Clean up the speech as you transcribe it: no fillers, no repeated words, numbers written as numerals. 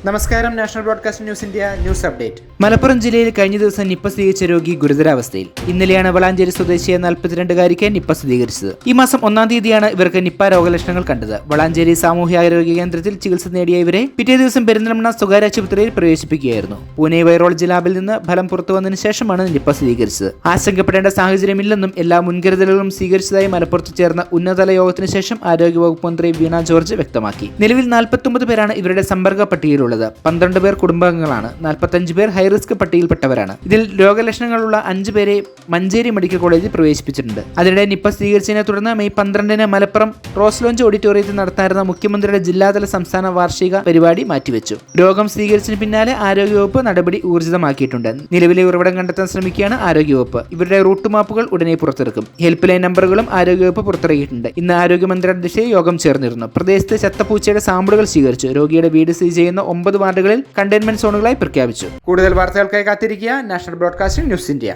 നമസ്കാരം. National broadcast news India news update. Malappuram ജില്ലയിൽ കഴിഞ്ഞ ദിവസം നിപ്പ സ്ഥിരീകരിച്ച രോഗി ഗുരുതരാവസ്ഥയിൽ. ഇന്നലെയാണ് വളാഞ്ചേരി സ്വദേശിയെ 42-കാരിക്ക് നിപ്പ സ്ഥിരീകരിച്ചത്. ഈ മാസം 1-ാം തീയതിയാണ് ഇവർക്ക് നിപ്പ രോഗലക്ഷണങ്ങൾ കണ്ടത്. വളാഞ്ചേരി സാമൂഹ്യാരോഗ്യ കേന്ദ്രത്തിൽ ചികിത്സ നേടിയ ഇവരെ പിറ്റേ ദിവസം പെരിന്തൽമണ്ണ സ്വകാര്യ ആശുപത്രിയിൽ പ്രവേശിപ്പിക്കുകയായിരുന്നു. പൂനെ വൈറോളജി ലാബിൽ നിന്ന് ഫലം പുറത്തുവന്നതിന് ശേഷമാണ് നിപ്പ സ്ഥിരീകരിച്ചത്. ആശങ്കപ്പെടേണ്ട സാഹചര്യമില്ലെന്നും എല്ലാ മുൻകരുതലുകളും സ്വീകരിച്ചതായി മലപ്പുറത്ത് ചേർന്ന ഉന്നതതല യോഗത്തിന് ശേഷം ആരോഗ്യവകുപ്പ് മന്ത്രി വീണ ജോർജ് വ്യക്തമാക്കി. നിലവിൽ 49 പേരാണ് ഇവരുടെ സമ്പർക്ക പട്ടികയിലുള്ളത്. 12 പേർ കുടുംബാംഗങ്ങളാണ്. 45 പേർ ഹൈറിസ്ക് പട്ടികയിൽപ്പെട്ടവരാണ്. ഇതിൽ രോഗലക്ഷണങ്ങളുള്ള 5 പേരെ മഞ്ചേരി മെഡിക്കൽ കോളേജിൽ പ്രവേശിപ്പിച്ചിട്ടുണ്ട്. അതിനിടെ നിപ്പ സ്ഥിരീകരിച്ചതിനെ തുടർന്ന് മെയ് 12-ന് മലപ്പുറം റോസ് ലോഞ്ച് ഓഡിറ്റോറിയത്തിൽ നടത്താറുന്ന മുഖ്യമന്ത്രിയുടെ ജില്ലാതല സംസ്ഥാന വാർഷിക പരിപാടി മാറ്റിവെച്ചു. രോഗം സ്ഥിരീകരിച്ചതിന് പിന്നാലെ ആരോഗ്യവകുപ്പ് നടപടി ഊർജിതമാക്കിയിട്ടുണ്ട്. നിലവിലെ ഉറവിടം കണ്ടെത്താൻ ശ്രമിക്കുകയാണ് ആരോഗ്യവകുപ്പ്. ഇവരുടെ റൂട്ട് മാപ്പുകൾ ഉടനെ പുറത്തിറക്കും. ഹെൽപ്പ് ലൈൻ നമ്പറുകളും ആരോഗ്യവകുപ്പ് പുറത്തിറക്കിയിട്ടുണ്ട്. ഇന്ന് ആരോഗ്യമന്ത്രിയുടെ അധ്യക്ഷതയിൽ യോഗം ചേർന്നിരുന്നു. പ്രദേശത്ത് ചത്തപ്പൂച്ചയുടെ സാമ്പിളുകൾ സ്വീകരിച്ചു. രോഗിയുടെ വീട് സ്ഥിതി ചെയ്യുന്ന 9 വാർഡുകളിൽ കണ്ടെയ്ൻമെന്റ് സോണുകളായി പ്രഖ്യാപിച്ചു. കൂടുതൽ വാർത്തകൾക്കായി കാത്തിരിക്കുക. National broadcasting news India.